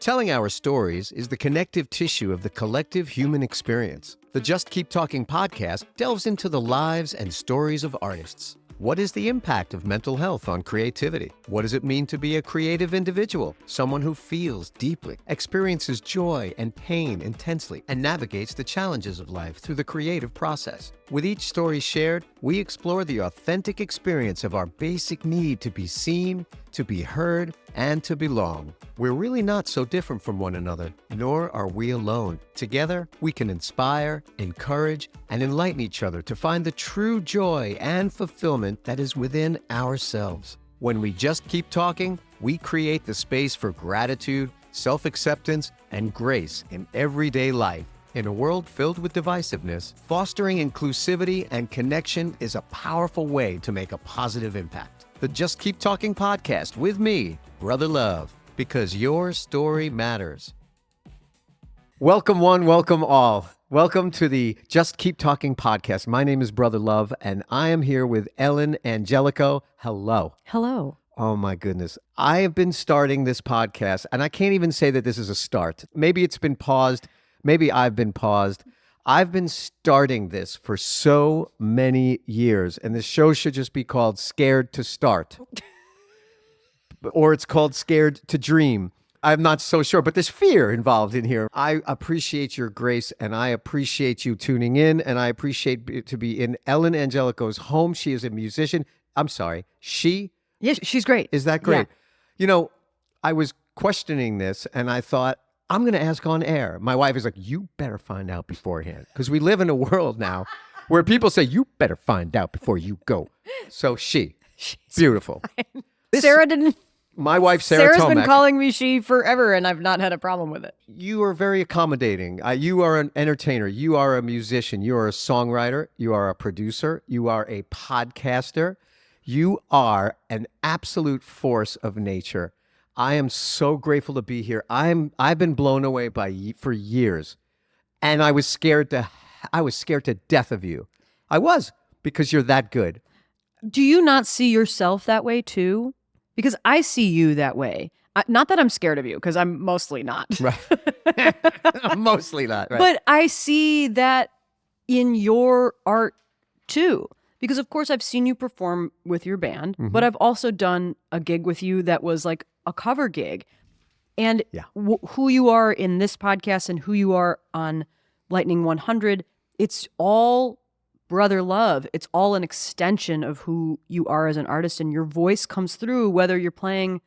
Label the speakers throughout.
Speaker 1: Telling our stories is the connective tissue of the collective human experience. The Just Keep Talking podcast delves into the lives and stories of artists. What is the impact of mental health on creativity? What does it mean to be a creative individual? Someone who feels deeply, experiences joy and pain intensely, and navigates the challenges of life through the creative process. With each story shared, we explore the authentic experience of our basic need to be seen, to be heard, and to belong. We're really not so different from one another, nor are we alone. Together, we can inspire, encourage, and enlighten each other to find the true joy and fulfillment that is within ourselves. When we just keep talking, we create the space for gratitude, self-acceptance, and grace in everyday life. In a world filled with divisiveness, fostering inclusivity and connection is a powerful way to make a positive impact. The Just Keep Talking podcast with me, Brother Love, because your story matters. Welcome one, welcome all. Welcome to the Just Keep Talking podcast. My name is Brother Love, and I am here with Ellen Angelico. Hello.
Speaker 2: Hello.
Speaker 1: Oh my goodness. I have been starting this podcast, and I can't even say that this is a start. Maybe it's been paused. Maybe I've been paused. I've been starting this for so many years, and this show should just be called Scared to Start. Or it's called Scared to Dream. I'm not so sure, but there's fear involved in here. I appreciate your grace, and I appreciate you tuning in, and I appreciate to be in Ellen Angelico's home. She is a musician. I'm sorry, she?
Speaker 2: Yeah, she's great.
Speaker 1: Is that great?
Speaker 2: Yeah.
Speaker 1: You know, I was questioning this, and I thought, I'm going to ask on air. My wife is like, you better find out beforehand. Because we live in a world now where people say, you better find out before you go. So she's beautiful.
Speaker 2: Sarah didn't.
Speaker 1: My wife,
Speaker 2: Sarah's
Speaker 1: Tomac,
Speaker 2: been calling me she forever, and I've not had a problem with it.
Speaker 1: You are very accommodating. You are an entertainer. You are a musician. You are a songwriter. You are a producer. You are a podcaster. You are an absolute force of nature. I am so grateful to be here. I've been blown away for years, and I was scared to death of you. I was, because you're that good.
Speaker 2: Do you not see yourself that way too? Because I see you that way. Not that I'm scared of you, because I'm mostly not.
Speaker 1: Right. Mostly not. Right.
Speaker 2: But I see that in your art too. Because of course I've seen you perform with your band, but I've also done a gig with you that was like a cover gig. And who you are in this podcast and who you are on Lightning 100, it's all Brother Love. It's all an extension of who you are as an artist, and your voice comes through whether you're playing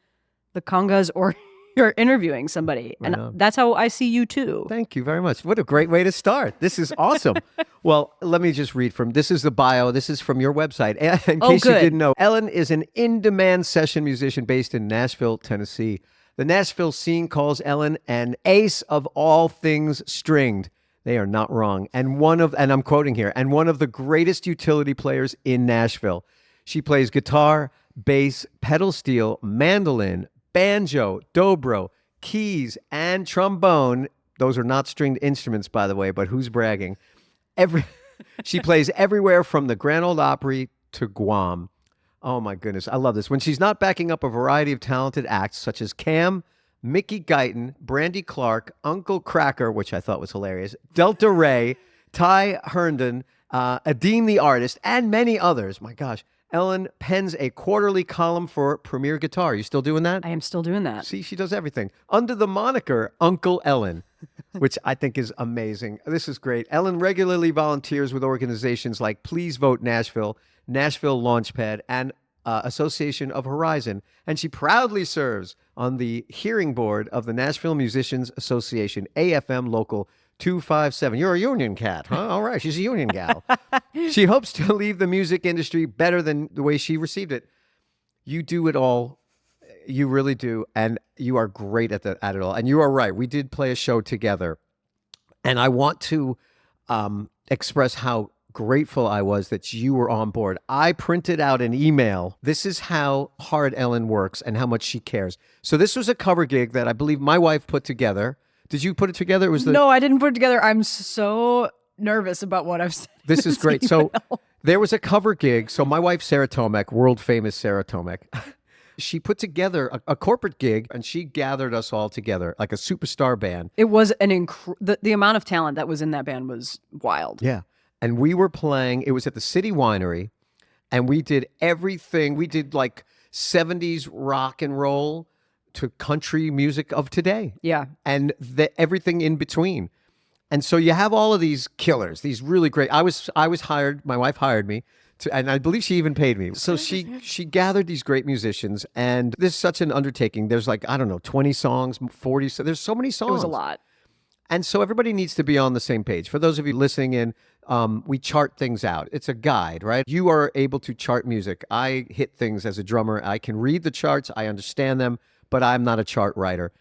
Speaker 2: the congas or you're interviewing somebody.
Speaker 1: Right
Speaker 2: and
Speaker 1: on.
Speaker 2: That's how I see you too.
Speaker 1: Thank you very much. What a great way to start. This is awesome. Well, let me just read this is the bio. This is from your website. In case you didn't know, Ellen is an in-demand session musician based in Nashville, Tennessee. The Nashville scene calls Ellen an ace of all things stringed. They are not wrong. And I'm quoting here, and one of the greatest utility players in Nashville. She plays guitar, bass, pedal steel, mandolin, banjo, dobro, keys, and trombone. Those are not stringed instruments, by the way, but who's bragging? She plays everywhere from the Grand Ole Opry to Guam. Oh my goodness, I love this. When she's not backing up a variety of talented acts such as Cam, Mickey Guyton, Brandy Clark, Uncle Cracker, which I thought was hilarious, Delta Ray, Ty Herndon, Adine the Artist, and many others. My gosh. Ellen pens a quarterly column for Premier Guitar. Are you still doing that?
Speaker 2: I am still doing that.
Speaker 1: See, she does everything. Under the moniker Uncle Ellen, which I think is amazing. This is great. Ellen regularly volunteers with organizations like Please Vote Nashville, Nashville Launchpad, and Association of Horizon. And she proudly serves on the hearing board of the Nashville Musicians Association, AFM Local 257. You're a union cat, huh? All right, she's a union gal. She hopes to leave the music industry better than the way she received it. You do it all. You really do. And you are great at it all. And you are right. We did play a show together. And I want to express how grateful I was that you were on board. I printed out an email. This is how hard Ellen works and how much she cares. So this was a cover gig that I believe my wife put together. Did you put it together?
Speaker 2: No, I didn't put it together. I'm so nervous about what I've said.
Speaker 1: This is great. So there was a cover gig. So my wife, Sarah Tomac, world famous Sarah Tomac, She put together a corporate gig, and she gathered us all together like a superstar band.
Speaker 2: It was the amount of talent that was in that band was wild.
Speaker 1: Yeah. And we were playing, it was at the City Winery, and we did everything. We did like 70s rock and roll to country music of today.
Speaker 2: Yeah.
Speaker 1: And everything in between. And so you have all of these killers, these really great. I was hired, my wife hired me, and I believe she even paid me. So she gathered these great musicians, and this is such an undertaking. There's like, I don't know, 20 songs, 40, there's so many songs.
Speaker 2: It was a lot.
Speaker 1: And so everybody needs to be on the same page. For those of you listening in, we chart things out. It's a guide, right? You are able to chart music. I hit things as a drummer. I can read the charts. I understand them, but I'm not a chart writer.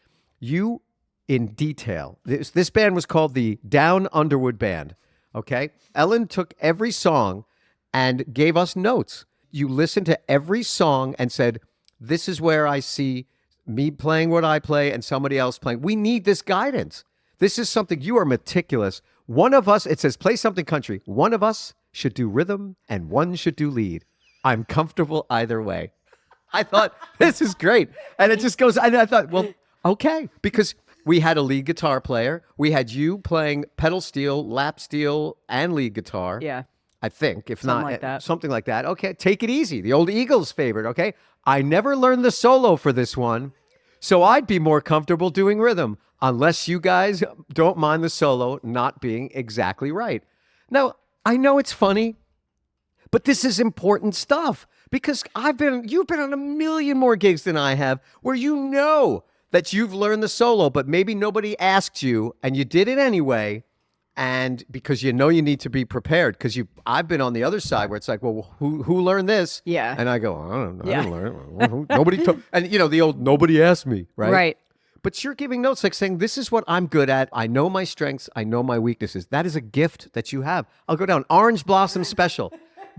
Speaker 1: You, in detail, this band was called the Down Underwood Band, okay? Ellen took every song and gave us notes. You listened to every song and said, this is where I see me playing what I play and somebody else playing. We need this guidance. This is something, you are meticulous. One of us, it says, play something country. One of us should do rhythm and one should do lead. I'm comfortable either way. I thought, this is great. And it just goes, and I thought, well, okay. Because we had a lead guitar player. We had you playing pedal steel, lap steel, and lead guitar.
Speaker 2: Yeah.
Speaker 1: I think, if
Speaker 2: Something
Speaker 1: not,
Speaker 2: like that.
Speaker 1: something like that. Okay, take it easy. The old Eagles favorite, okay? I never learned the solo for this one, so I'd be more comfortable doing rhythm, unless you guys don't mind the solo not being exactly right. Now, I know it's funny, but this is important stuff, because you've been on a million more gigs than I have, where you know that you've learned the solo, but maybe nobody asked you, and you did it anyway. And because you know you need to be prepared, because I've been on the other side where it's like, well, who learned this?
Speaker 2: Yeah.
Speaker 1: And I go, I don't know.
Speaker 2: Yeah.
Speaker 1: I didn't learn it. Nobody told. And the old nobody asked me, right?
Speaker 2: Right.
Speaker 1: But you're giving notes like saying, this is what I'm good at. I know my strengths. I know my weaknesses. That is a gift that you have. I'll go down. Orange Blossom Special.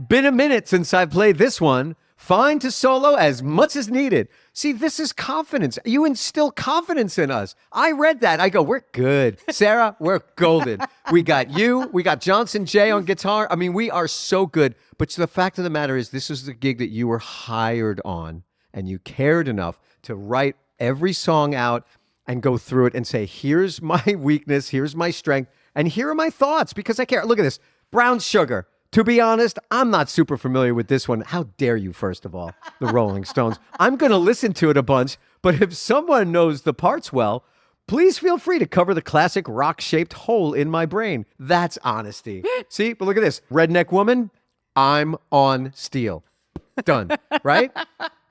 Speaker 1: Been a minute since I played this one. Fine to solo as much as needed. See, this is confidence. You instill confidence in us. I read that. I go, we're good. Sarah, we're golden. We got you. We got Johnson J on guitar. I mean, we are so good. But the fact of the matter is, this is the gig that you were hired on, and you cared enough to write every song out and go through it and say, here's my weakness, here's my strength, and here are my thoughts, because I care. Look at this. Brown Sugar. To be honest, I'm not super familiar with this one. How dare you, first of all, the Rolling Stones. I'm going to listen to it a bunch, but if someone knows the parts well, please feel free to cover the classic rock-shaped hole in my brain. That's honesty. See, but look at this. Redneck Woman, I'm on steel. Done, right?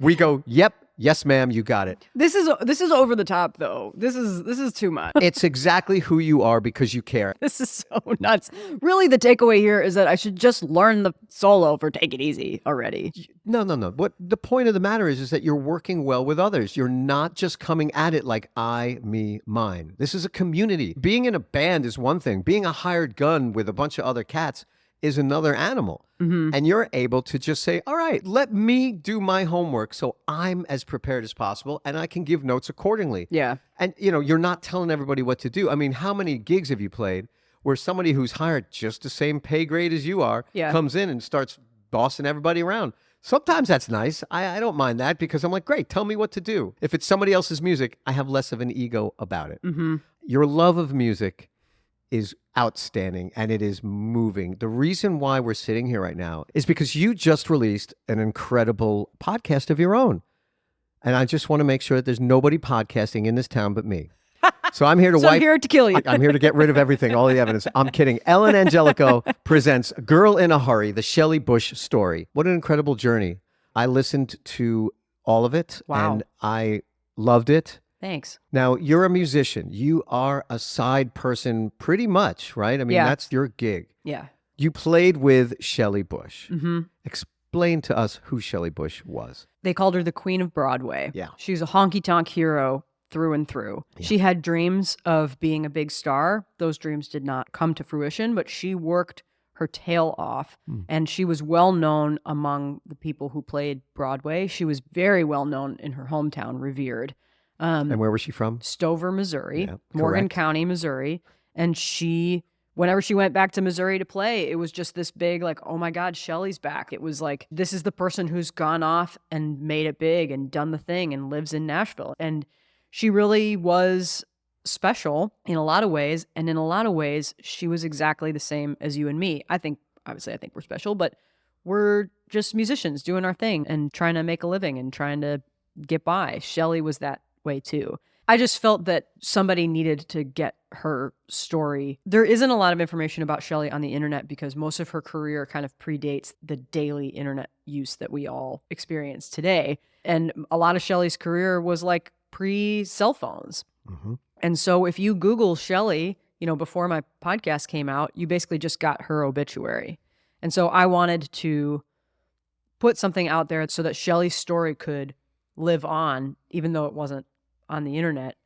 Speaker 1: We go, yep, yes, ma'am, you got it.
Speaker 2: This is over the top, though. This is too much.
Speaker 1: It's exactly who you are because you care.
Speaker 2: This is so nuts. Really, the takeaway here is that I should just learn the solo for Take It Easy already.
Speaker 1: No. What the point of the matter is that you're working well with others. You're not just coming at it like I, me, mine. This is a community. Being in a band is one thing. Being a hired gun with a bunch of other cats is another animal. Mm-hmm. And you're able to just say, all right, let me do my homework so I'm as prepared as possible and I can give notes accordingly.
Speaker 2: Yeah.
Speaker 1: And, you're not telling everybody what to do. I mean, how many gigs have you played where somebody who's hired just the same pay grade as you are comes in and starts bossing everybody around? Sometimes that's nice. I don't mind that, because I'm like, great, tell me what to do. If it's somebody else's music, I have less of an ego about it. Mm-hmm. Your love of music is outstanding, and it is moving. The reason why we're sitting here right now is because you just released an incredible podcast of your own. And I just want to make sure that there's nobody podcasting in this town but me. So I'm here to
Speaker 2: I'm here to kill you.
Speaker 1: I'm here to get rid of everything, all the evidence. I'm kidding. Ellen Angelico presents Girl in a Hurry, the Shelly Bush Story. What an incredible journey. I listened to all of it, and I loved it.
Speaker 2: Thanks.
Speaker 1: Now, you're a musician. You are a side person pretty much, right? I mean, that's your gig.
Speaker 2: Yeah.
Speaker 1: You played with Shelly Bush. Mm-hmm. Explain to us who Shelly Bush was.
Speaker 2: They called her the Queen of Broadway.
Speaker 1: Yeah.
Speaker 2: She's a honky-tonk hero through and through. Yeah. She had dreams of being a big star. Those dreams did not come to fruition, but she worked her tail off, and she was well known among the people who played Broadway. She was very well known in her hometown, revered.
Speaker 1: And where was she from?
Speaker 2: Stover, Missouri,
Speaker 1: Yeah,
Speaker 2: Morgan
Speaker 1: correct.
Speaker 2: County, Missouri. And she whenever she went back to Missouri to play, it was just this big, like, oh my God, Shelly's back. It was like, this is the person who's gone off and made it big and done the thing and lives in Nashville. And she really was special in a lot of ways. And in a lot of ways, she was exactly the same as you and me. Obviously, I think we're special, but we're just musicians doing our thing and trying to make a living and trying to get by. Shelly was that way too. I just felt that somebody needed to get her story. There isn't a lot of information about Shelly on the internet because most of her career kind of predates the daily internet use that we all experience today. And a lot of Shelly's career was like pre-cell phones.
Speaker 1: Mm-hmm.
Speaker 2: And so if you Google Shelly, before my podcast came out, you basically just got her obituary. And so I wanted to put something out there so that Shelly's story could live on, even though it wasn't on the internet.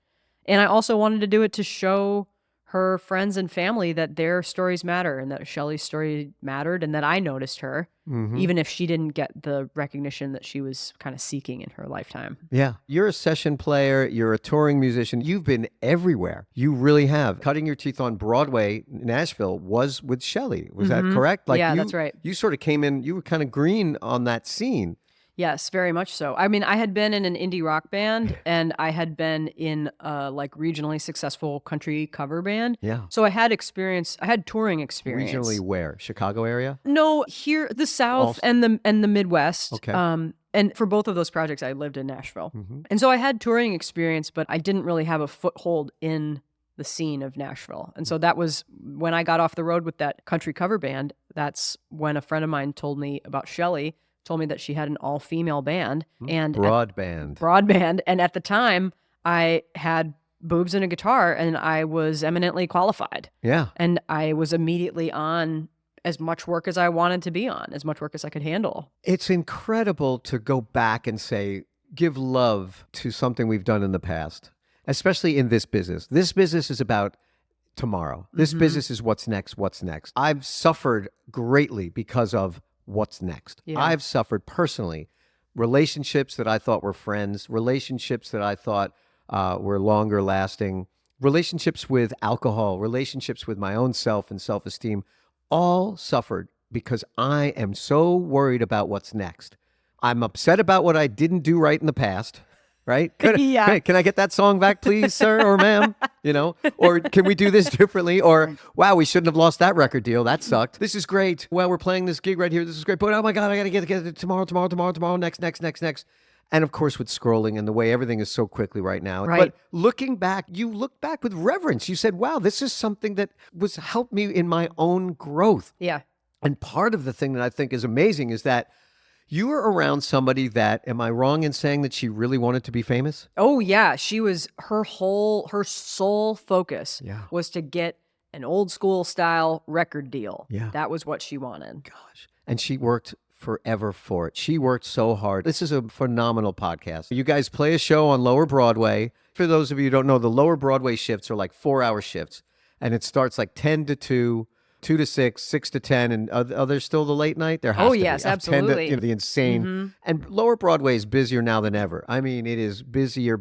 Speaker 2: And I also wanted to do it to show her friends and family that their stories matter and that Shelly's story mattered and that I noticed her, even if she didn't get the recognition that she was kind of seeking in her lifetime.
Speaker 1: Yeah. You're a session player. You're a touring musician. You've been everywhere. You really have. Cutting your teeth on Broadway, Nashville, was with Shelly. Was that correct?
Speaker 2: Yeah, that's right.
Speaker 1: You sort of came in, you were kind of green on that scene.
Speaker 2: Yes, very much so. I mean, I had been in an indie rock band and I had been in a like regionally successful country cover band.
Speaker 1: Yeah.
Speaker 2: So I had touring experience.
Speaker 1: Regionally where? Chicago area?
Speaker 2: No, here, the South and the Midwest.
Speaker 1: Okay.
Speaker 2: And for both of those projects, I lived in Nashville. And so I had touring experience, but I didn't really have a foothold in the scene of Nashville. And so that was when I got off the road with that country cover band. That's when a friend of mine told me about Shelly. Told me that she had an all-female band and broadband. And at the time, I had boobs and a guitar, and I was eminently qualified.
Speaker 1: Yeah.
Speaker 2: And I was immediately on as much work as I wanted to be on, as much work as I could handle.
Speaker 1: It's incredible to go back and say, give love to something we've done in the past, especially in this business. This business is about tomorrow. This business is what's next. I've suffered greatly because of what's next.
Speaker 2: Yeah.
Speaker 1: I've suffered personally relationships that I thought were friends, relationships that I thought were longer lasting, relationships with alcohol, relationships with my own self and self-esteem, all suffered because I am so worried about what's next. I'm upset about what I didn't do right in the past, right?
Speaker 2: Yeah.
Speaker 1: Hey, can I get that song back, please, sir or ma'am? Or can we do this differently? Or, wow, we shouldn't have lost that record deal. That sucked. This is great. Well, we're playing this gig right here. This is great. But, oh my God, I got to get it tomorrow, next. And of course, with scrolling and the way everything is so quickly right now.
Speaker 2: Right.
Speaker 1: But looking back, you look back with reverence. You said, wow, this is something that helped me in my own growth.
Speaker 2: Yeah.
Speaker 1: And part of the thing that I think is amazing is that you were around somebody that, am I wrong in saying that she really wanted to be famous?
Speaker 2: Oh, yeah. She was, her sole focus was to get an old school style record deal.
Speaker 1: Yeah.
Speaker 2: That was what she wanted.
Speaker 1: Gosh. And she worked forever for it. She worked so hard. This is a phenomenal podcast. You guys play a show on Lower Broadway. For those of you who don't know, the Lower Broadway shifts are like 4-hour shifts. And it starts like 10 to 2. 2 to 6, 6 to 10, and are there still the late night? There has to be.
Speaker 2: Yes, absolutely.
Speaker 1: 10 to, the insane. And Lower Broadway is busier now than ever. I mean, it is busier.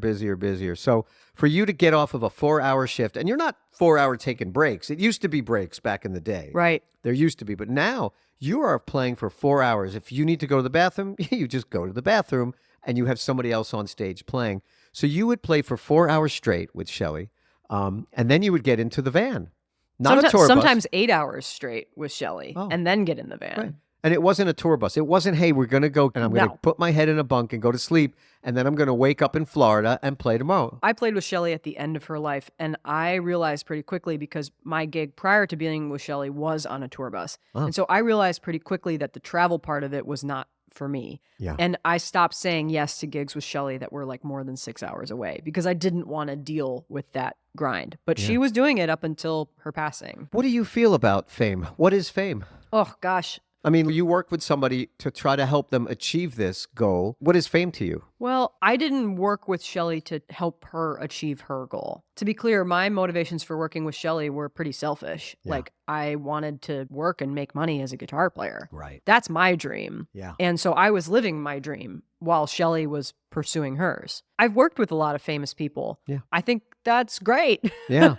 Speaker 1: So for you to get off of a 4-hour shift, and you're not 4-hour taking breaks. It used to be breaks back in the day.
Speaker 2: Right.
Speaker 1: There used to be, but now you are playing for 4 hours. If you need to go to the bathroom, you just go to the bathroom, and you have somebody else on stage playing. So you would play for 4 hours straight with Shelly, and then you would get into the van. Not a tour bus.
Speaker 2: Sometimes 8 hours straight with Shelly and then get in the van.
Speaker 1: Right. And it wasn't a tour bus. It wasn't, hey, we're going to go and I'm going to put my head in a bunk and go to sleep. And then I'm going to wake up in Florida and play tomorrow.
Speaker 2: I played with Shelly at the end of her life. And I realized pretty quickly, because my gig prior to being with Shelly was on a tour bus. Oh. And so I realized pretty quickly that the travel part of it was not for me.
Speaker 1: Yeah.
Speaker 2: And I stopped saying yes to gigs with Shelly that were like more than 6 hours away because I didn't want to deal with that grind. But she was doing it up until her passing.
Speaker 1: What do you feel about fame? What is fame?
Speaker 2: Oh, gosh.
Speaker 1: I mean, you work with somebody to try to help them achieve this goal. What is fame to you?
Speaker 2: Well, I didn't work with Shelly to help her achieve her goal. To be clear, my motivations for working with Shelly were pretty selfish.
Speaker 1: Yeah.
Speaker 2: Like, I wanted to work and make money as a guitar player.
Speaker 1: Right.
Speaker 2: That's my dream.
Speaker 1: Yeah.
Speaker 2: And so I was living my dream while Shelly was pursuing hers. I've worked with a lot of famous people.
Speaker 1: Yeah.
Speaker 2: I think that's great.
Speaker 1: Yeah.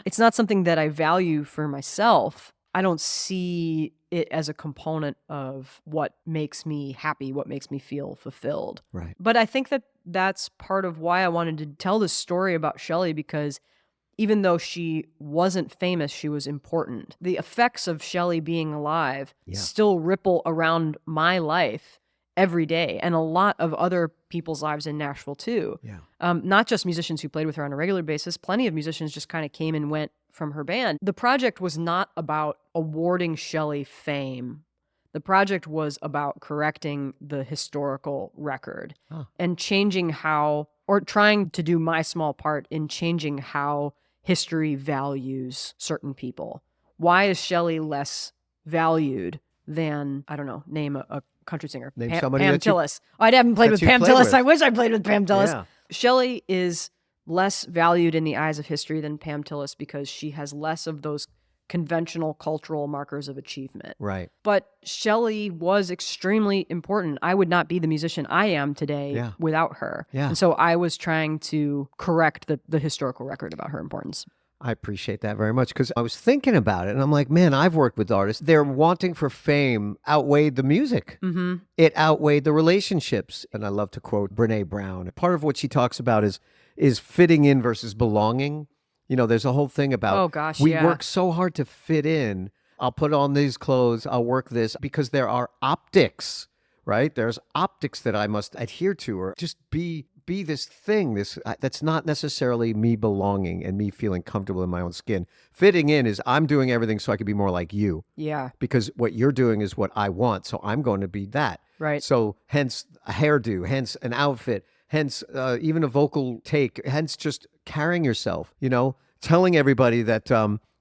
Speaker 2: It's not something that I value for myself. I don't see it as a component of what makes me happy, what makes me feel fulfilled.
Speaker 1: Right.
Speaker 2: But I think that that's part of why I wanted to tell this story about Shelly, because even though she wasn't famous, she was important. The effects of Shelly being alive still ripple around my life every day, and a lot of other people's lives in Nashville too.
Speaker 1: Yeah.
Speaker 2: Not just musicians who played with her on a regular basis. Plenty of musicians just kind of came and went from her band. The project was not about awarding Shelly fame. The project was about correcting the historical record and changing how, or trying to do my small part in changing how history values certain people. Why is Shelly less valued than, I don't know, name a country singer?
Speaker 1: Name somebody
Speaker 2: Pam
Speaker 1: that you-
Speaker 2: Tillis. I haven't played
Speaker 1: that
Speaker 2: with
Speaker 1: you
Speaker 2: Pam
Speaker 1: played
Speaker 2: Tillis.
Speaker 1: with.
Speaker 2: I wish I played with Pam Tillis.
Speaker 1: Yeah.
Speaker 2: Shelly is less valued in the eyes of history than Pam Tillis because she has less of those conventional cultural markers of achievement.
Speaker 1: Right.
Speaker 2: But Shelly was extremely important. I would not be the musician I am today without her.
Speaker 1: Yeah.
Speaker 2: And so I was trying to correct the historical record about her importance.
Speaker 1: I appreciate that very much, because I was thinking about it and I'm like, man, I've worked with artists. Their wanting for fame outweighed the music.
Speaker 2: Mm-hmm.
Speaker 1: It outweighed the relationships. And I love to quote Brene Brown. Part of what she talks about is fitting in versus belonging. You know, there's a whole thing about, we work so hard to fit in. I'll put on these clothes, I'll work this, because there are optics, right? There's optics that I must adhere to, or just be this thing, that's not necessarily me belonging and me feeling comfortable in my own skin. Fitting in is I'm doing everything so I can be more like you.
Speaker 2: Yeah.
Speaker 1: Because what you're doing is what I want, so I'm going to be that.
Speaker 2: Right.
Speaker 1: So hence a hairdo, hence an outfit, hence even a vocal take, hence just carrying yourself, you know, telling everybody that,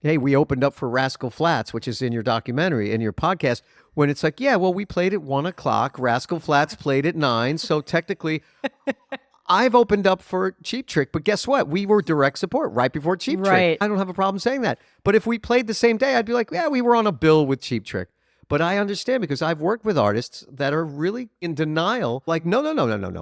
Speaker 1: hey, we opened up for Rascal Flatts, which is in your documentary, in your podcast, when it's like, yeah, well, we played at 1:00, Rascal Flatts played at 9, so technically I've opened up for Cheap Trick, but guess what? We were direct support right before Cheap Trick. I don't have a problem saying that. But if we played the same day, I'd be like, yeah, we were on a bill with Cheap Trick. But I understand, because I've worked with artists that are really in denial, like, no.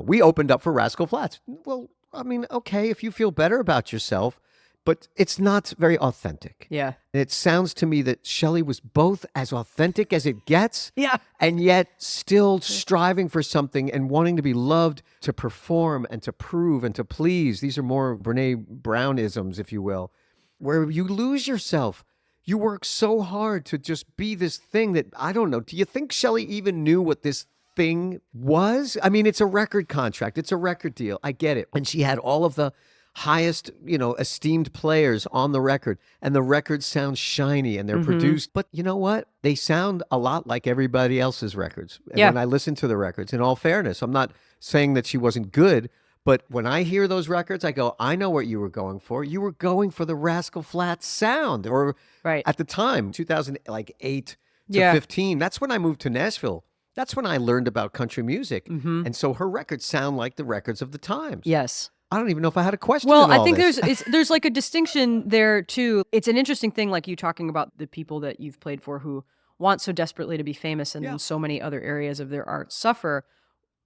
Speaker 1: We opened up for Rascal Flatts. Well, I mean, okay, if you feel better about yourself, but it's not very authentic.
Speaker 2: Yeah.
Speaker 1: It sounds to me that Shelly was both as authentic as it gets, and yet still striving for something and wanting to be loved, to perform and to prove and to please. These are more Brene Brown-isms, if you will, where you lose yourself. You work so hard to just be this thing that, I don't know, do you think Shelly even knew what this thing was? I mean, it's a record contract. It's a record deal. I get it. And she had all of the highest, you know, esteemed players on the record, and the records sound shiny and they're produced. But you know what? They sound a lot like everybody else's records. And when I listen to the records, in all fairness, I'm not saying that she wasn't good, but when I hear those records, I go, I know what you were going for. You were going for the Rascal Flatts sound, or at the time, 2008 to 15. That's when I moved to Nashville. That's when I learned about country music. And so her records sound like the records of the times.
Speaker 2: Yes.
Speaker 1: I don't even know if I had a question.
Speaker 2: Well, I think there's like a distinction there too. It's an interesting thing, like you talking about the people that you've played for who want so desperately to be famous, and then so many other areas of their art suffer.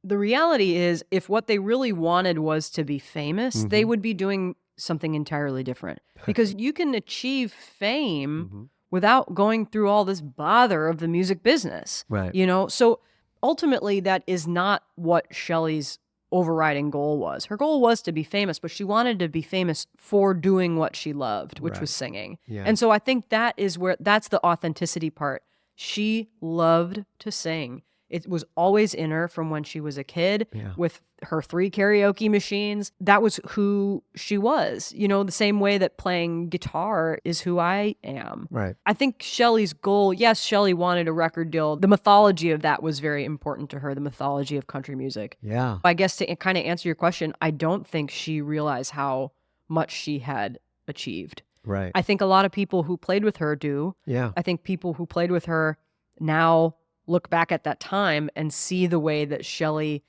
Speaker 2: The reality is, if what they really wanted was to be famous, they would be doing something entirely different. Because you can achieve fame without going through all this bother of the music business.
Speaker 1: Right.
Speaker 2: You know, so ultimately that is not what Shelly's overriding goal was. Her goal was to be famous, but she wanted to be famous for doing what she loved, which was singing.
Speaker 1: Yeah.
Speaker 2: And so I think that's the authenticity part. She loved to sing. It was always in her from when she was a kid with her 3 karaoke machines. That was who she was. You know, the same way that playing guitar is who I am.
Speaker 1: Right.
Speaker 2: I think Shelly's goal, yes, Shelly wanted a record deal. The mythology of that was very important to her, the mythology of country music.
Speaker 1: Yeah.
Speaker 2: I guess to kind of answer your question, I don't think she realized how much she had achieved.
Speaker 1: Right.
Speaker 2: I think a lot of people who played with her do.
Speaker 1: Yeah.
Speaker 2: I think people who played with her now look back at that time and see the way that Shelly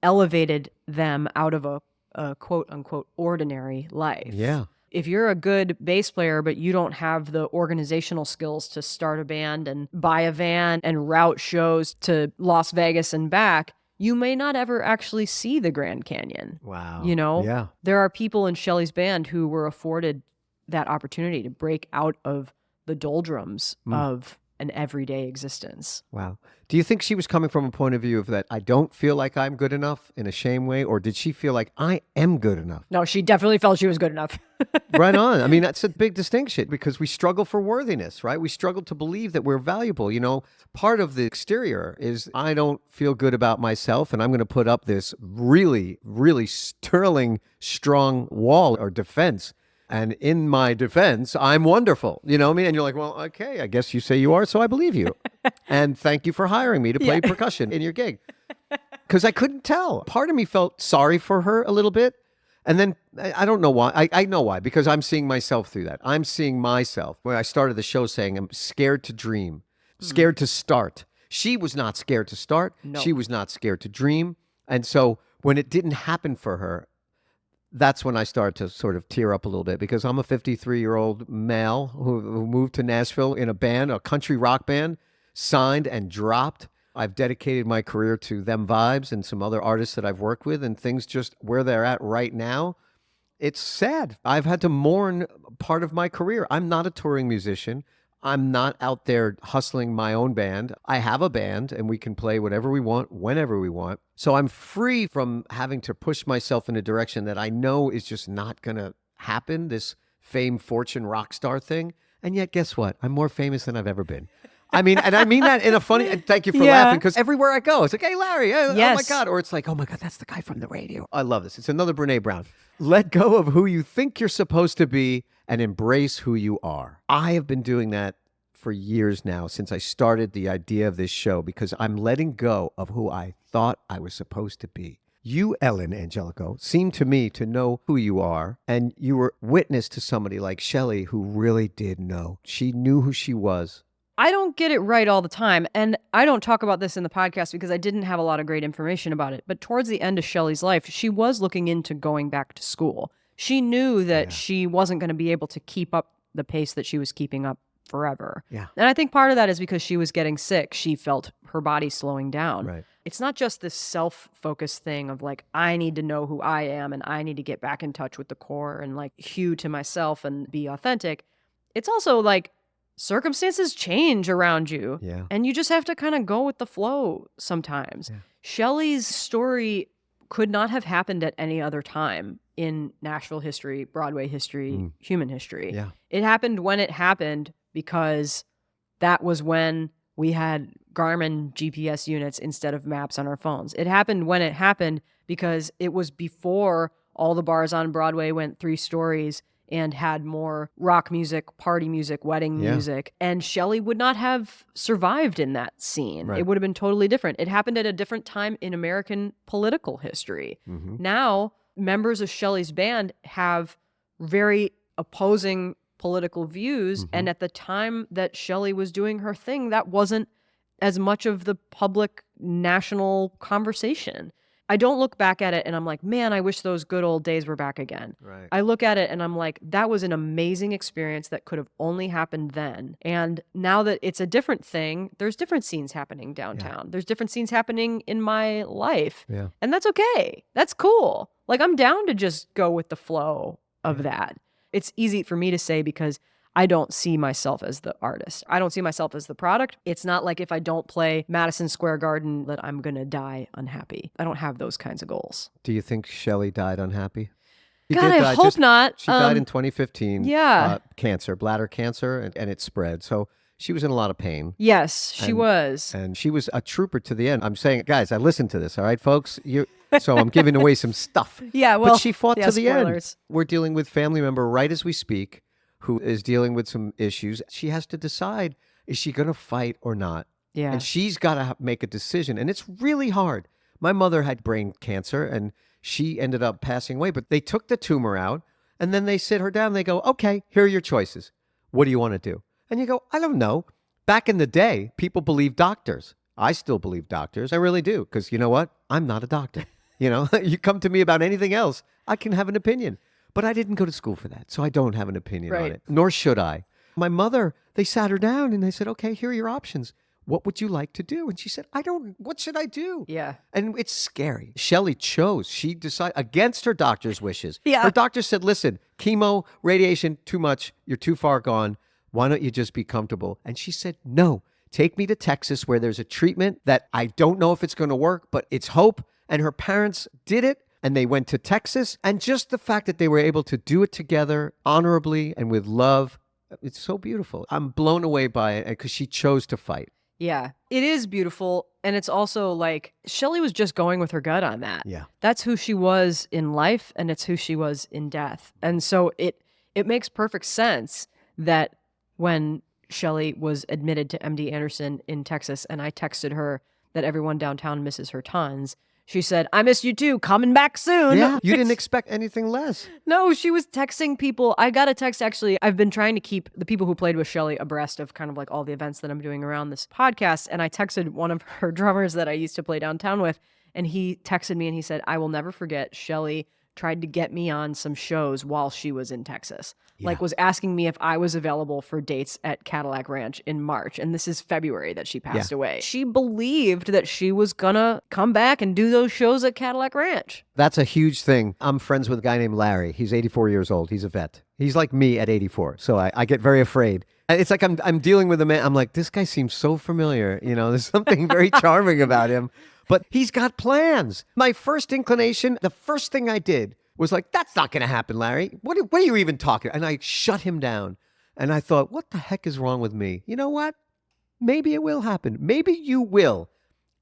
Speaker 2: elevated them out of a quote unquote ordinary life.
Speaker 1: Yeah.
Speaker 2: If you're a good bass player, but you don't have the organizational skills to start a band and buy a van and route shows to Las Vegas and back, you may not ever actually see the Grand Canyon.
Speaker 1: Wow.
Speaker 2: You know?
Speaker 1: Yeah.
Speaker 2: There are people in Shelly's band who were afforded that opportunity to break out of the doldrums of an everyday existence.
Speaker 1: Wow. Do you think she was coming from a point of view of that I don't feel like I'm good enough in a shame way, or did she feel like I am good enough?
Speaker 2: No, she definitely felt she was good enough.
Speaker 1: Right on. I mean, that's a big distinction because we struggle for worthiness, right? We struggle to believe that we're valuable. You know, part of the exterior is I don't feel good about myself and I'm going to put up this really, really sterling, strong wall or defense. And in my defense, I'm wonderful. You know what I mean? And you're like, well, okay, I guess you say you are, so I believe you. And thank you for hiring me to play percussion in your gig. Because I couldn't tell. Part of me felt sorry for her a little bit. And then I don't know why. I know why, because I'm seeing myself through that. I'm seeing myself. Where I started the show saying I'm scared to dream, scared to start. She was not scared to start.
Speaker 2: No.
Speaker 1: She was not scared to dream. And so when it didn't happen for her, that's when I started to sort of tear up a little bit because I'm a 53-year-old male who moved to Nashville in a band, a country rock band, signed and dropped. I've dedicated my career to Them Vibes and some other artists that I've worked with, and things just where they're at right now. It's sad. I've had to mourn part of my career. I'm not a touring musician. I'm not out there hustling my own band. I have a band and we can play whatever we want, whenever we want. So I'm free from having to push myself in a direction that I know is just not going to happen, this fame, fortune, rock star thing. And yet, guess what? I'm more famous than I've ever been. I mean, and I mean that in a funny, and thank you for laughing, because everywhere I go, it's like, hey, Larry, oh my God. Or it's like, oh my God, that's the guy from the radio. I love this. It's another Brene Brown. Let go of who you think you're supposed to be and embrace who you are. I have been doing that for years now, since I started the idea of this show, because I'm letting go of who I thought I was supposed to be. You, Ellen Angelico, seem to me to know who you are, and you were witness to somebody like Shelly who really did know. She knew who she was.
Speaker 2: I don't get it right all the time, and I don't talk about this in the podcast because I didn't have a lot of great information about it. But towards the end of Shelly's life, she was looking into going back to school. She knew that she wasn't going to be able to keep up the pace that she was keeping up forever.
Speaker 1: Yeah.
Speaker 2: And I think part of that is because she was getting sick. She felt her body slowing down.
Speaker 1: Right.
Speaker 2: It's not just this self-focused thing of like, I need to know who I am and I need to get back in touch with the core and like hew to myself and be authentic. It's also like circumstances change around you.
Speaker 1: Yeah.
Speaker 2: And you just have to kind of go with the flow sometimes. Yeah. Shelly's story could not have happened at any other time in Nashville history, Broadway history, human history.
Speaker 1: Yeah.
Speaker 2: It happened when it happened because that was when we had Garmin GPS units instead of maps on our phones. It happened when it happened because it was before all the bars on Broadway went 3 stories and had more rock music, party music, wedding music. And Shelly would not have survived in that scene. Right. It would have been totally different. It happened at a different time in American political history. Mm-hmm. Now, members of Shelly's band have very opposing political views. Mm-hmm. And at the time that Shelly was doing her thing, that wasn't as much of the public national conversation. I don't look back at it and I'm like, man, I wish those good old days were back again. Right. I look at it and I'm like, that was an amazing experience that could have only happened then. And now that it's a different thing, there's different scenes happening downtown. Yeah. There's different scenes happening in my life. Yeah. And that's okay. That's cool. Like, I'm down to just go with the flow of that. It's easy for me to say because I don't see myself as the artist. I don't see myself as the product. It's not like if I don't play Madison Square Garden that I'm going to die unhappy. I don't have those kinds of goals.
Speaker 1: Do you think Shelly died unhappy?
Speaker 2: God, I hope not.
Speaker 1: She died in 2015. Cancer, bladder cancer, and it spread. So she was in a lot of pain.
Speaker 2: Yes, she was.
Speaker 1: And she was a trooper to the end. I'm saying, guys, I listened to this, all right, folks? So I'm giving away some stuff.
Speaker 2: But
Speaker 1: she fought to the end. We're dealing with family member right as we speak who is dealing with some issues. She has to decide, is she going to fight or not? Yeah. And she's got to make a decision. And it's really hard. My mother had brain cancer and she ended up passing away, but they took the tumor out and then they sit her down and they go, okay, here are your choices. What do you want to do? And you go, I don't know. Back in the day, people believed doctors. I still believe doctors. I really do. Because you know what? I'm not a doctor. You know, you come to me about anything else, I can have an opinion. But I didn't go to school for that. So I don't have an opinion on it. Nor should I. My mother, they sat her down and they said, okay, here are your options. What would you like to do? And she said, what should I do?
Speaker 2: Yeah.
Speaker 1: And it's scary. Shelly chose. She decided against her doctor's wishes.
Speaker 2: Yeah.
Speaker 1: Her doctor said, listen, chemo, radiation, too much. You're too far gone. Why don't you just be comfortable? And she said, no, take me to Texas where there's a treatment that I don't know if it's going to work, but it's hope. And her parents did it. And they went to Texas. And just the fact that they were able to do it together honorably and with love, it's so beautiful. I'm blown away by it because she chose to fight.
Speaker 2: Yeah, it is beautiful. And it's also like Shelly was just going with her gut on that.
Speaker 1: Yeah.
Speaker 2: That's who she was in life and it's who she was in death. And so it makes perfect sense that when Shelly was admitted to MD Anderson in Texas and I texted her that everyone downtown misses her tons, she said, I miss you too, coming back soon.
Speaker 1: Yeah, you didn't expect anything less.
Speaker 2: No, she was texting people. I got a text, actually. I've been trying to keep the people who played with Shelly abreast of kind of like all the events that I'm doing around this podcast. And I texted one of her drummers that I used to play downtown with. And he texted me and he said, I will never forget, Shelly tried to get me on some shows while she was in Texas. Like was asking me if I was available for dates at Cadillac Ranch in March. And this is February that she passed away. She believed that she was gonna come back and do those shows at Cadillac Ranch.
Speaker 1: That's a huge thing. I'm friends with a guy named Larry. He's 84 years old. He's a vet. He's like me at 84. So I get very afraid. It's like I'm dealing with a man. I'm like, this guy seems so familiar. You know, there's something very charming about him. But he's got plans. My first inclination, the first thing I did was like, that's not going to happen, Larry. What are you even talking? And I shut him down. And I thought, what the heck is wrong with me? You know what? Maybe it will happen. Maybe you will.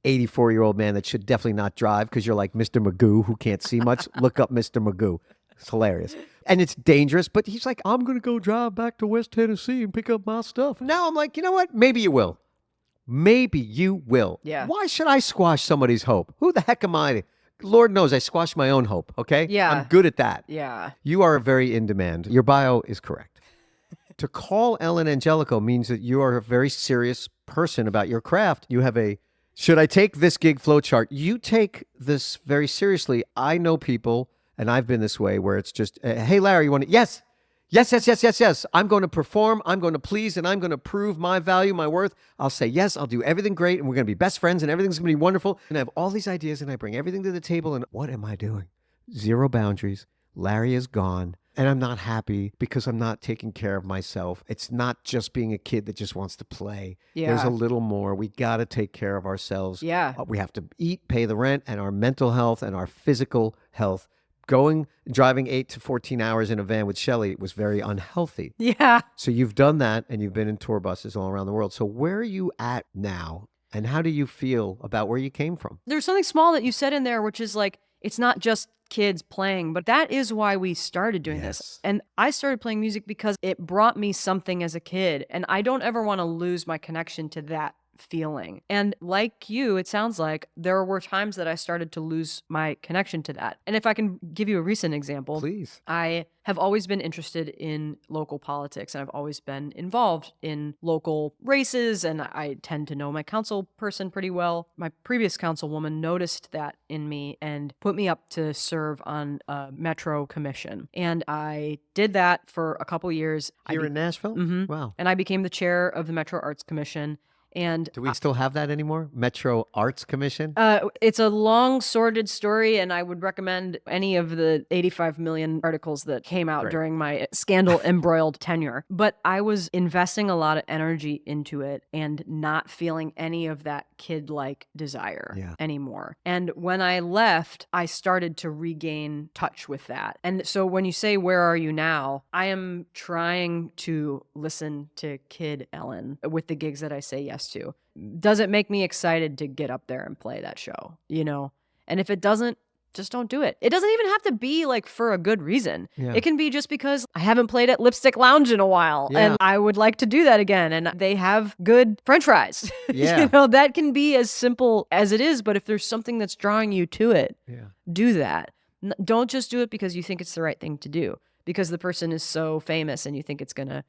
Speaker 1: 84-year-old man that should definitely not drive because you're like Mr. Magoo who can't see much. Look up Mr. Magoo. It's hilarious. And it's dangerous, but he's like, I'm going to go drive back to West Tennessee and pick up my stuff. Now I'm like, you know what? Maybe you will. Maybe you will.
Speaker 2: Yeah.
Speaker 1: Why should I squash somebody's hope? Who the heck am I? Lord knows I squash my own hope, okay?
Speaker 2: Yeah.
Speaker 1: I'm good at that.
Speaker 2: Yeah.
Speaker 1: You are very in demand. Your bio is correct. To call Ellen Angelico means that you are a very serious person about your craft. You have should I take this gig flowchart? You take this very seriously. I know people, and I've been this way, where it's just, hey, Larry, you want to, yes. I'm going to perform, I'm going to please, and I'm going to prove my value, my worth. I'll say, yes, I'll do everything great, and we're going to be best friends, and everything's going to be wonderful. And I have all these ideas, and I bring everything to the table, and what am I doing? Zero boundaries. Larry is gone, and I'm not happy because I'm not taking care of myself. It's not just being a kid that just wants to play.
Speaker 2: Yeah.
Speaker 1: There's a little more. We got to take care of ourselves.
Speaker 2: Yeah.
Speaker 1: We have to eat, pay the rent, and our mental health and our physical health. Driving 8 to 14 hours in a van with Shelly was very unhealthy.
Speaker 2: Yeah.
Speaker 1: So you've done that and you've been in tour buses all around the world. So where are you at now? And how do you feel about where you came from?
Speaker 2: There's something small that you said in there, which is like, it's not just kids playing, but that is why we started doing this. And I started playing music because it brought me something as a kid. And I don't ever want to lose my connection to that feeling. And like you, it sounds like there were times that I started to lose my connection to that. And if I can give you a recent example,
Speaker 1: Please.
Speaker 2: I have always been interested in local politics and I've always been involved in local races and I tend to know my council person pretty well. My previous councilwoman noticed that in me and put me up to serve on a Metro commission. And I did that for a couple years.
Speaker 1: Here in Nashville?
Speaker 2: Mhm.
Speaker 1: Wow.
Speaker 2: And I became the chair of the Metro Arts Commission. And
Speaker 1: Do we still have that anymore? Metro Arts Commission?
Speaker 2: it's a long, sordid story, and I would recommend any of the 85 million articles that came out during my scandal-embroiled tenure. But I was investing a lot of energy into it and not feeling any of that kid-like desire anymore. And when I left, I started to regain touch with that. And so when you say, where are you now? I am trying to listen to Kid Ellen with the gigs that I say yes to. Does it make me excited to get up there and play that show? You know? And if it doesn't, just don't do it. It doesn't even have to be like for a good reason. Yeah. It can be just because I haven't played at Lipstick Lounge in a while and I would like to do that again. And they have good French fries.
Speaker 1: Yeah.
Speaker 2: You know, that can be as simple as it is. But if there's something that's drawing you to it, do that. Don't just do it because you think it's the right thing to do, because the person is so famous and you think it's going to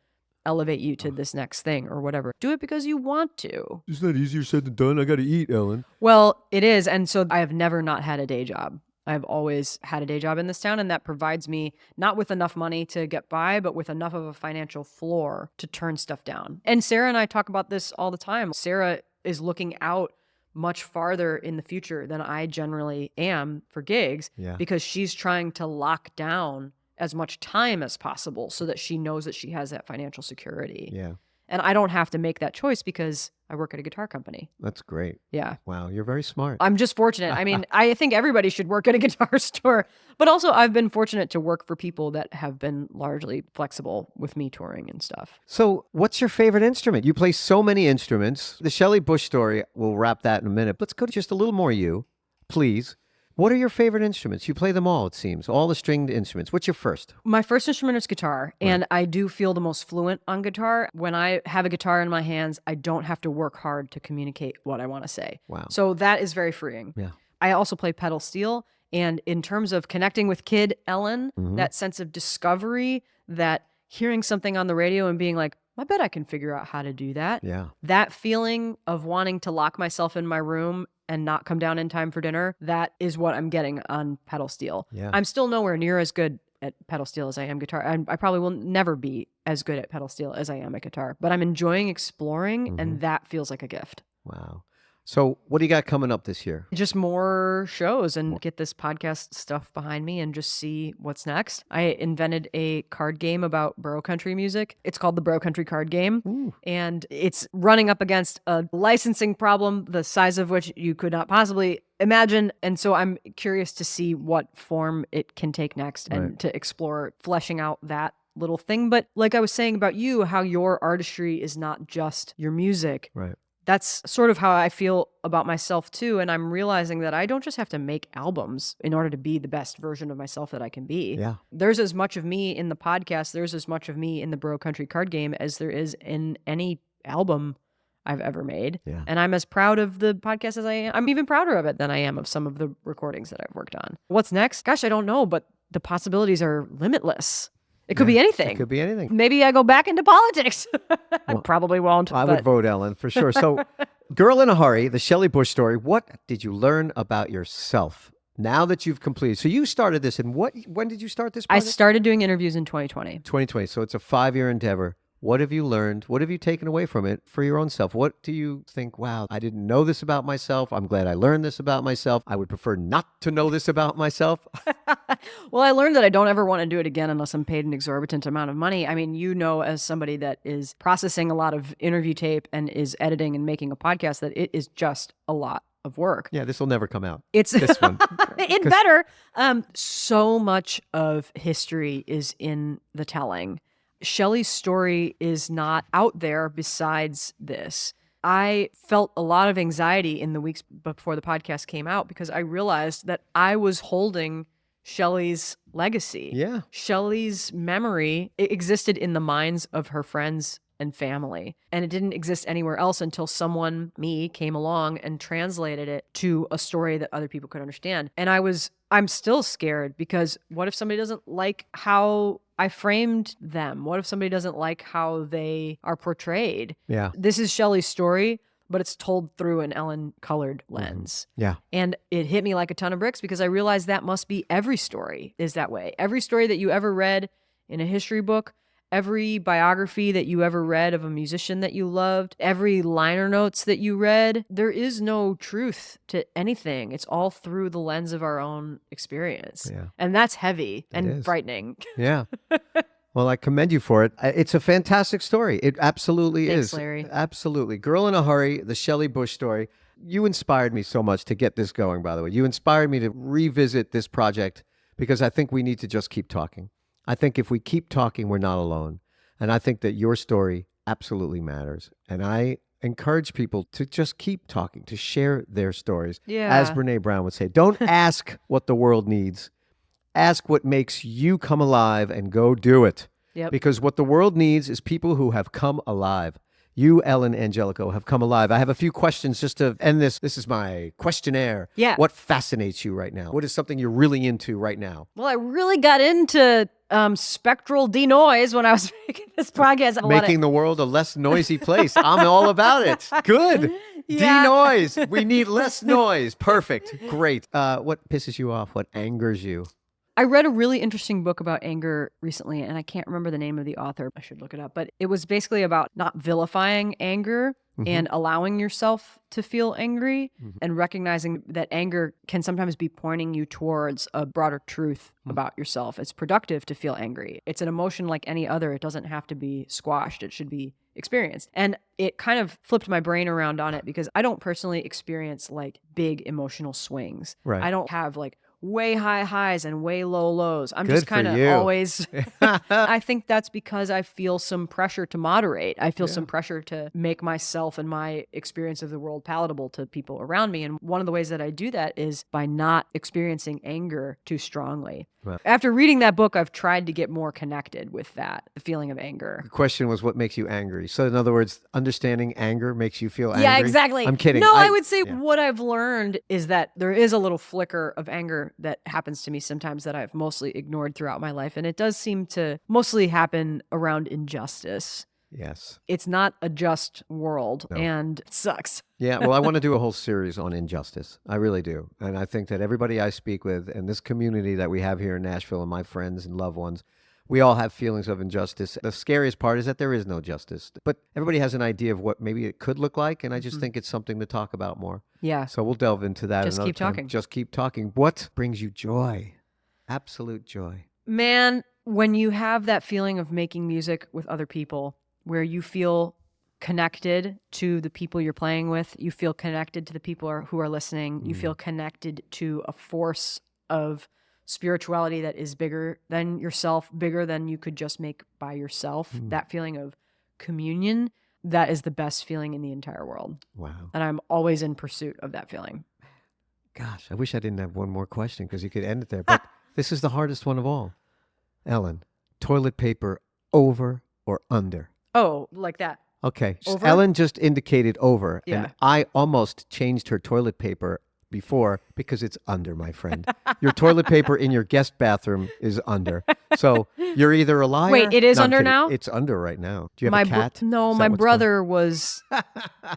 Speaker 2: elevate you to this next thing or whatever. Do it because you want to.
Speaker 1: Isn't that easier said than done? I got to eat, Ellen.
Speaker 2: Well, it is. And so I have never not had a day job. I've always had a day job in this town, and that provides me not with enough money to get by, but with enough of a financial floor to turn stuff down. And Sarah and I talk about this all the time. Sarah is looking out much farther in the future than I generally am for gigs because she's trying to lock down as much time as possible so that she knows that she has that financial security.
Speaker 1: Yeah.
Speaker 2: And I don't have to make that choice because I work at a guitar company.
Speaker 1: That's great.
Speaker 2: Yeah.
Speaker 1: Wow, you're very smart.
Speaker 2: I'm just fortunate. I mean, I think everybody should work at a guitar store, but also I've been fortunate to work for people that have been largely flexible with me touring and stuff.
Speaker 1: So what's your favorite instrument? You play so many instruments. The Shelly Bush Story, we'll wrap that in a minute. Let's go to just a little more you, please. What are your favorite instruments? You play them all, it seems. All the stringed instruments. What's your first?
Speaker 2: My first instrument is guitar, and I do feel the most fluent on guitar. When I have a guitar in my hands, I don't have to work hard to communicate what I want to say.
Speaker 1: Wow.
Speaker 2: So that is very freeing.
Speaker 1: Yeah.
Speaker 2: I also play pedal steel, and in terms of connecting with Kid Ellen, that sense of discovery, that hearing something on the radio and being like, I bet I can figure out how to do that.
Speaker 1: Yeah.
Speaker 2: That feeling of wanting to lock myself in my room and not come down in time for dinner, that is what I'm getting on pedal steel.
Speaker 1: Yeah.
Speaker 2: I'm still nowhere near as good at pedal steel as I am guitar. I probably will never be as good at pedal steel as I am at guitar, but I'm enjoying exploring, and that feels like a gift.
Speaker 1: Wow. So what do you got coming up this year?
Speaker 2: Just more shows and get this podcast stuff behind me and just see what's next. I invented a card game about bro country music. It's called the Bro Country Card Game. Ooh. And it's running up against a licensing problem, the size of which you could not possibly imagine. And so I'm curious to see what form it can take next and to explore fleshing out that little thing. But like I was saying about you, how your artistry is not just your music.
Speaker 1: Right.
Speaker 2: That's sort of how I feel about myself too. And I'm realizing that I don't just have to make albums in order to be the best version of myself that I can be.
Speaker 1: Yeah.
Speaker 2: There's as much of me in the podcast, there's as much of me in the Bro Country Card Game as there is in any album I've ever made. Yeah. And I'm as proud of the podcast as I am. I'm even prouder of it than I am of some of the recordings that I've worked on. What's next? Gosh, I don't know, but the possibilities are limitless. It could be anything.
Speaker 1: It could be anything.
Speaker 2: Maybe I go back into politics. I probably won't.
Speaker 1: I would vote Ellen for sure. So, Girl in a Hurry, the Shelly Bush Story. What did you learn about yourself now that you've completed? So you started this when did you start this project?
Speaker 2: I started doing interviews in 2020.
Speaker 1: 2020. So it's a 5-year endeavor. What have you learned? What have you taken away from it for your own self? What do you think, wow, I didn't know this about myself. I'm glad I learned this about myself. I would prefer not to know this about myself.
Speaker 2: Well, I learned that I don't ever want to do it again unless I'm paid an exorbitant amount of money. I mean, you know, as somebody that is processing a lot of interview tape and is editing and making a podcast, that it is just a lot of work.
Speaker 1: Yeah, this will never come out.
Speaker 2: It's
Speaker 1: this one.
Speaker 2: It better. So much of history is in the telling. Shelly's story is not out there besides this. I felt a lot of anxiety in the weeks before the podcast came out because I realized that I was holding Shelly's legacy.
Speaker 1: Yeah.
Speaker 2: Shelly's memory, it existed in the minds of her friends and family. And it didn't exist anywhere else until someone, me, came along and translated it to a story that other people could understand. And I'm still scared because what if somebody doesn't like how I framed them? What if somebody doesn't like how they are portrayed? Yeah. This is Shelly's story, but it's told through an Ellen colored lens.
Speaker 1: Yeah.
Speaker 2: And it hit me like a ton of bricks because I realized that must be every story is that way. Every story that you ever read in a history book, every biography that you ever read of a musician that you loved, every liner notes that you read, there is no truth to anything. It's all through the lens of our own experience. Yeah. And that's heavy and frightening.
Speaker 1: Yeah. Well, I commend you for it. It's a fantastic story. It absolutely
Speaker 2: Thanks,
Speaker 1: is.
Speaker 2: Larry.
Speaker 1: Absolutely. Girl in a Hurry, the Shelly Bush Story. You inspired me so much to get this going, by the way. You inspired me to revisit this project because I think we need to just keep talking. I think if we keep talking, we're not alone. And I think that your story absolutely matters. And I encourage people to just keep talking, to share their stories. Yeah. As Brene Brown would say, don't ask what the world needs. Ask what makes you come alive and go do it. Yep. Because what the world needs is people who have come alive. You, Ellen Angelico, have come alive. I have a few questions just to end this. This is my questionnaire.
Speaker 2: Yeah.
Speaker 1: What fascinates you right now? What is something you're really into right now?
Speaker 2: Well, I really got into spectral denoise when I was making this podcast.
Speaker 1: Making the world a less noisy place. I'm all about it. Good.
Speaker 2: Yeah.
Speaker 1: Denoise. We need less noise. Perfect. Great. What pisses you off? What angers you?
Speaker 2: I read a really interesting book about anger recently, and I can't remember the name of the author. I should look it up. But it was basically about not vilifying anger and allowing yourself to feel angry and recognizing that anger can sometimes be pointing you towards a broader truth about yourself. It's productive to feel angry. It's an emotion like any other. It doesn't have to be squashed. It should be experienced. And it kind of flipped my brain around on it because I don't personally experience like big emotional swings.
Speaker 1: Right.
Speaker 2: I don't have like way high highs and way low lows. I'm
Speaker 1: Good
Speaker 2: just
Speaker 1: for
Speaker 2: kind of
Speaker 1: you.
Speaker 2: always, I think that's because I feel some pressure to moderate. I feel some pressure to make myself and my experience of the world palatable to people around me. And one of the ways that I do that is by not experiencing anger too strongly.
Speaker 1: Right.
Speaker 2: After reading that book, I've tried to get more connected with that, the feeling of anger.
Speaker 1: The question was, what makes you angry? So in other words, understanding anger makes you feel angry?
Speaker 2: Yeah, exactly.
Speaker 1: I'm kidding.
Speaker 2: No, I would say what I've learned is that there is a little flicker of anger that happens to me sometimes that I've mostly ignored throughout my life. And it does seem to mostly happen around injustice.
Speaker 1: Yes.
Speaker 2: It's not a just world, and it sucks.
Speaker 1: Yeah, well, I want to do a whole series on injustice. I really do. And I think that everybody I speak with and this community that we have here in Nashville and my friends and loved ones, we all have feelings of injustice. The scariest part is that there is no justice. But everybody has an idea of what maybe it could look like, and I just think it's something to talk about more.
Speaker 2: Yeah.
Speaker 1: So we'll delve into that
Speaker 2: Just
Speaker 1: another
Speaker 2: keep
Speaker 1: time.
Speaker 2: talking.
Speaker 1: Just keep talking. What brings you joy? Absolute joy.
Speaker 2: Man, when you have that feeling of making music with other people where you feel connected to the people you're playing with, you feel connected to the people who are listening, you feel connected to a force of spirituality that is bigger than yourself, bigger than you could just make by yourself. That feeling of communion, that is the best feeling in the entire world.
Speaker 1: Wow.
Speaker 2: And I'm always in pursuit of that feeling.
Speaker 1: Gosh, I wish I didn't have one more question because you could end it there. But this is the hardest one of all. Ellen, toilet paper over or under?
Speaker 2: Oh, like that.
Speaker 1: Okay.
Speaker 2: Over?
Speaker 1: Ellen just indicated over.
Speaker 2: Yeah.
Speaker 1: And I almost changed her toilet paper before because it's under, my friend. Your toilet paper in your guest bathroom is under. So you're either a liar.
Speaker 2: Wait, it is
Speaker 1: No, I'm
Speaker 2: under
Speaker 1: kidding.
Speaker 2: now?
Speaker 1: It's under right now. Do you have a cat?
Speaker 2: No,
Speaker 1: Is
Speaker 2: my
Speaker 1: that what's
Speaker 2: brother was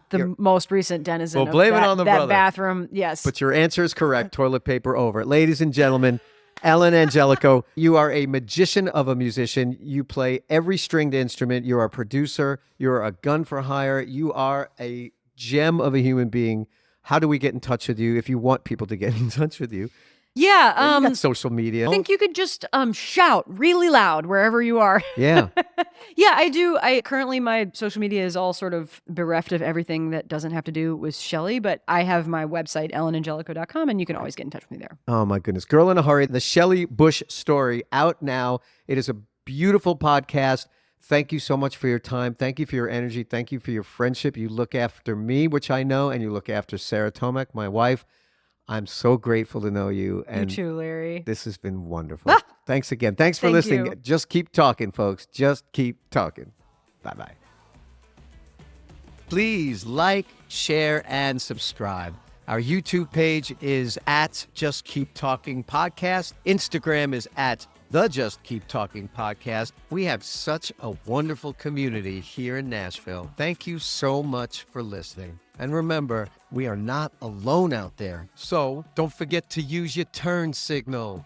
Speaker 2: the most recent denizen
Speaker 1: Well,
Speaker 2: of
Speaker 1: blame it
Speaker 2: that,
Speaker 1: on the
Speaker 2: that
Speaker 1: brother.
Speaker 2: bathroom. Yes.
Speaker 1: But your answer is correct. Toilet paper over. Ladies and gentlemen, Ellen Angelico, you are a magician of a musician. You play every stringed instrument. You're a producer. You're a gun for hire. You are a gem of a human being. How do we get in touch with you if you want people to get in touch with you?
Speaker 2: Yeah.
Speaker 1: You got social media.
Speaker 2: I think you could just shout really loud wherever you are.
Speaker 1: Yeah.
Speaker 2: Yeah, I do. Currently my social media is all sort of bereft of everything that doesn't have to do with Shelly, but I have my website, ellenangelico.com, and you can always get in touch with me there.
Speaker 1: Oh, my goodness. Girl in a Hurry, the Shelly Bush Story, out now. It is a beautiful podcast. Thank you so much for your time. Thank you for your energy. Thank you for your friendship. You look after me, which I know, and you look after Sarah Tomek, my wife. I'm so grateful to know you. And
Speaker 2: You too, Larry.
Speaker 1: this has been wonderful. Thanks again. Thanks for
Speaker 2: Thank
Speaker 1: listening.
Speaker 2: you.
Speaker 1: Just keep talking, folks. Just keep talking. Bye-bye. Please like, share, and subscribe. Our YouTube page is at Just Keep Talking Podcast. Instagram is at The Just Keep Talking Podcast. We have such a wonderful community here in Nashville. Thank you so much for listening. And remember, we are not alone out there. So don't forget to use your turn signal.